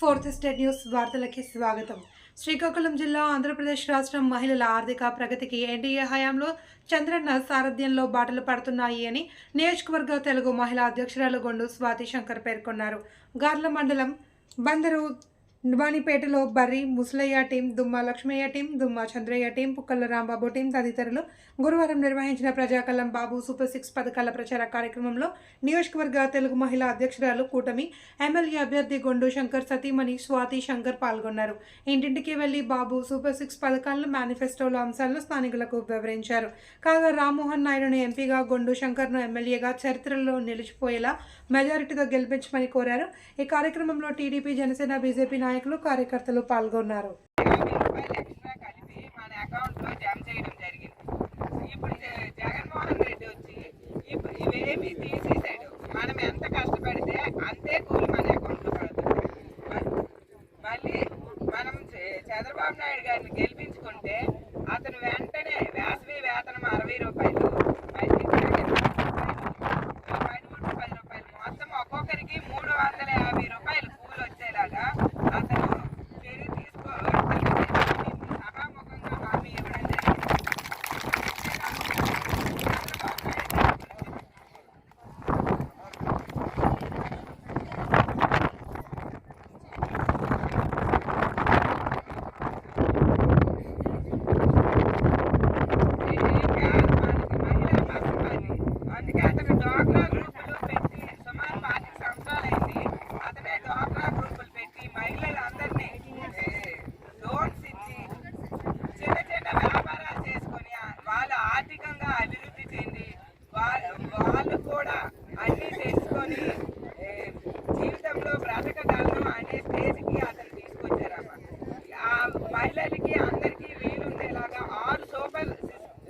Fourth state news వార్తలకి స్వాగతం. శ్రీకాకుళం జిల్లా ఆంధ్రప్రదేశ్ రాష్ట్రం మహిళల ఆర్థిక ప్రగతికి ఎన్డీఏ హయాంలో చంద్రన్న సారథ్యంలో బాటలు పడుతున్నాయి అని నియోజకవర్గ తెలుగు మహిళా అధ్యక్షురాలు గొండు స్వాతి శంకర్ పేర్కొన్నారు. గార్ల మండలం బందరు వాణిపేటలో Barri Musalayya team, Dumma Lakshmayya team, Dumma Chandrayya team, Pukkala Rambabu team తదితరులు గురువారం నిర్వహించిన ప్రజాకళం బాబు సూపర్ 6 పథకాల ప్రచార కార్యక్రమంలో నియోజకవర్గ తెలుగు మహిళా అధ్యక్షురాలు కూటమి ఎమ్మెల్యే అభ్యర్థి గొండు శంకర్ సతీమణి స్వాతి శంకర్ పాల్గొన్నారు. ఇంటింటికి వెళ్లి బాబు సూపర్ 6 పథకాలను, మేనిఫెస్టోలో అంశాలను స్థానికులకు వివరించారు. కాగా రామ్మోహన్ నాయుడును ఎంపీగా, గొండు శంకర్ను ఎమ్మెల్యేగా చరిత్రలో నిలిచిపోయేలా మెజారిటీతో గెలిపించమని కోరారు. ఈ కార్యక్రమంలో టీడీపీ, జనసేన, బీజేపీ నాయకులు, కార్యకర్తలు పాల్గొన్నారు. ఇప్పుడు జగన్మోహన్ రెడ్డి వచ్చి ఇవేమి తీసేసాడు. మనం ఎంత కష్టపడితే అంతే కూలి మన అకౌంట్లో పడుతుంది. మళ్ళీ మనం చంద్రబాబు నాయుడు గారిని గెలిపించుకుంటే అతను వెంటనే వేసవి వేతనం 60 రూపాయలు, మళ్ళీ 10 రూపాయలు, మొత్తం ఒక్కొక్కరికి 350 రూపాయలు కూలి వచ్చేలాగా అతను చర్య సభాముఖంగా హామీ ఇవ్వడం జరిగింది. అందుకే అతను డ్వాక్రా గ్రూపులు పెట్టి సుమారు 40 సంవత్సరాలైంది. అతనే డ్వాక్రా గ్రూపులు పెట్టి మహిళలందరినీ లోన్స్ ఇచ్చి చిన్న చిన్న వ్యాపారాలు చేసుకొని వాళ్ళు ఆర్థికంగా అభివృద్ధి చెంది వాళ్ళు కూడా అన్నీ తెలుసుకొని జీవితంలో బ్రతకగలను అనే స్టేజ్కి అతను తీసుకొచ్చారమ్మా. ఆ మహిళలకి అందరికీ వీలుండేలాగా 6 సూపర్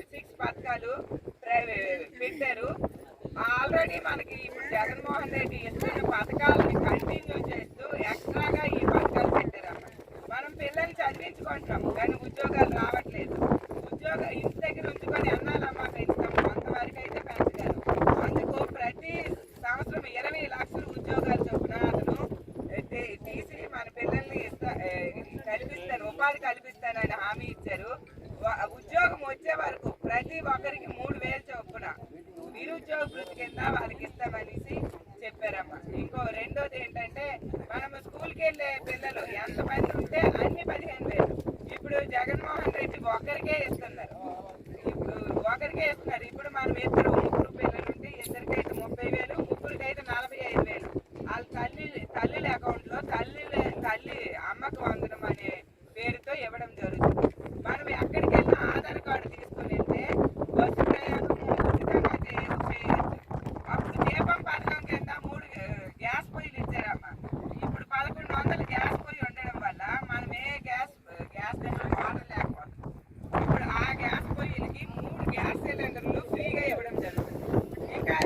6 పథకాలు పెట్టారు. ఆల్రెడీ మనకి ఇప్పుడు జగన్మోహన్ రెడ్డి ఇస్తున్న పథకాలని కంటిన్యూ చేస్తూ ఎక్స్ట్రాగా ఈ పథకాలు పెట్టారమ్మా. మనం పిల్లల్ని చదివించుకుంటాం కానీ ఉద్యోగాలు రావట్లేదు. ఇంటి దగ్గర ఉంచుకొని అన్నాలమ్మా పెంచుతాం, కొంతవరకు అయితే పెంచగలరు. అందుకు ప్రతి సంవత్సరం 20 లక్షల ఉద్యోగాలు చొప్పున అతను తీసి మన పిల్లల్ని కల్పిస్తారు, ఉపాధి కల్పిస్తానని హామీ ఇచ్చారు. ఉద్యోగం వచ్చే వరకు ప్రతి ఒక్కరికి 3000 చొప్పున నిరుద్యోగ వృత్తి కింద వాళ్ళకి ఇస్తామనేసి చెప్పారమ్మా. రెండోది ఏంటంటే మనం స్కూల్కి వెళ్ళే పిల్లలు ఎంతమంది ఉంటే అన్ని 15,000. ఇప్పుడు జగన్మోహన్ రెడ్డి ఒకరికే ఇస్తున్నారు. ఇప్పుడు మనం ముగ్గురు పిల్లలు ఉంటే ఇద్దరికైతే 30,000, ముగ్గురికైతే 45,000 వాళ్ళ తల్లిల అకౌంట్లో తల్లి అమ్మకు వందనం అనే పేరుతో ఇవ్వడం జరుగుతుంది. మనం ఎక్కడికి వెళ్ళినా ఆధార్ కార్డు తీసుకుని వెళ్తే బస్సు ప్రయాణం ఉచితంగా చేయొచ్చు. అప్పుడు దీపం పథకం కింద 3 గ్యాస్ పొయ్యిలు ఇచ్చారమ్మా. ఇప్పుడు 1100 గ్యాస్ పొయ్యి ఉండడం వల్ల మనం గ్యాస్ వాటర్ లేకపోతుంది. ఇప్పుడు ఆ గ్యాస్ పొయ్యిలకి 3 గ్యాస్ సిలిండర్లు ఫ్రీగా ఇవ్వడం జరుగుతుంది. ఇంకా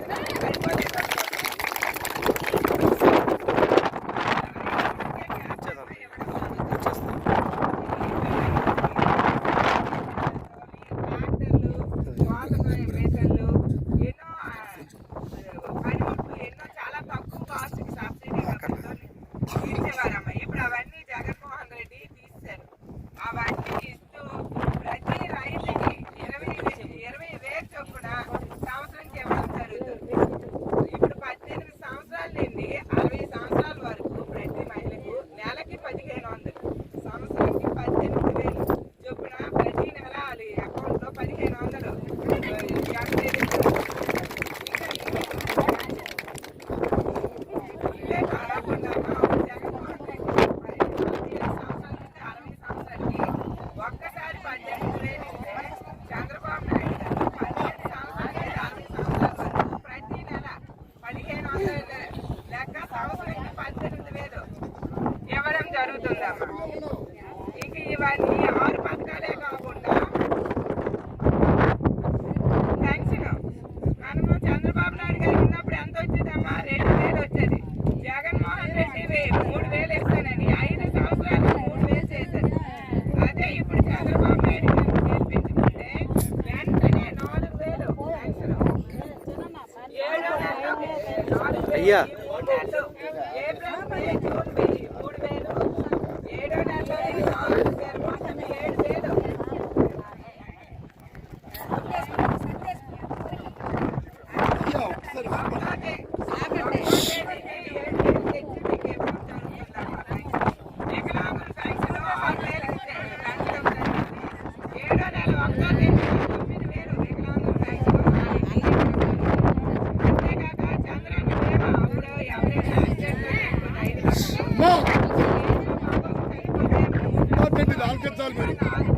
ఇప్పుడు అవన్నీ జగన్మోహన్ రెడ్డి తీశారు. అవన్నీ ఇస్తూ ప్రతి రైతుకి 20,000 చొప్పున సంవత్సరానికి ఇవ్వడం జరుగుతుంది. ఇప్పుడు 18 సంవత్సరాల నుండి 60 సంవత్సరాల వరకు ప్రతి మహిళకు నెలకి 1,500, సంవత్సరానికి 18,000 చొప్పున ప్రతి నెల వాళ్ళ అకౌంట్లో 1,500 ఇవే కాకుండా ఒక్కసారి 18,000 ఇస్తే చంద్రబాబు నాయుడు గారు 15 సంవత్సరాలు 60 సంవత్సరాల వరకు ప్రతి నెల 1,500 లెక్క సంవత్సరానికి 18,000 ఇవ్వడం జరుగుతుందమ్మా. ఇంక ఇవన్నీ 6 పథకాలే కాకుండా పెన్షన్ మనము చంద్రబాబు నాయుడు గారు ఉన్నప్పుడు ఎంత వచ్చేదమ్మా? 2,000 వచ్చేది. జగన్మోహన్ రెడ్డి 3,000 ఇస్తానని 5 సంవత్సరాలు 3,000 చేశారు. అదే ఇప్పుడు చంద్రబాబు నాయుడు గారిని గెలిపించుకుంటే వెంటనే 4,000 పెన్షన్. 7 నెలలు 4,000, 3 నెలలు, ఏప్రిల్, మే, జూన్ 3,000, ఆలోచించాలి మీరు.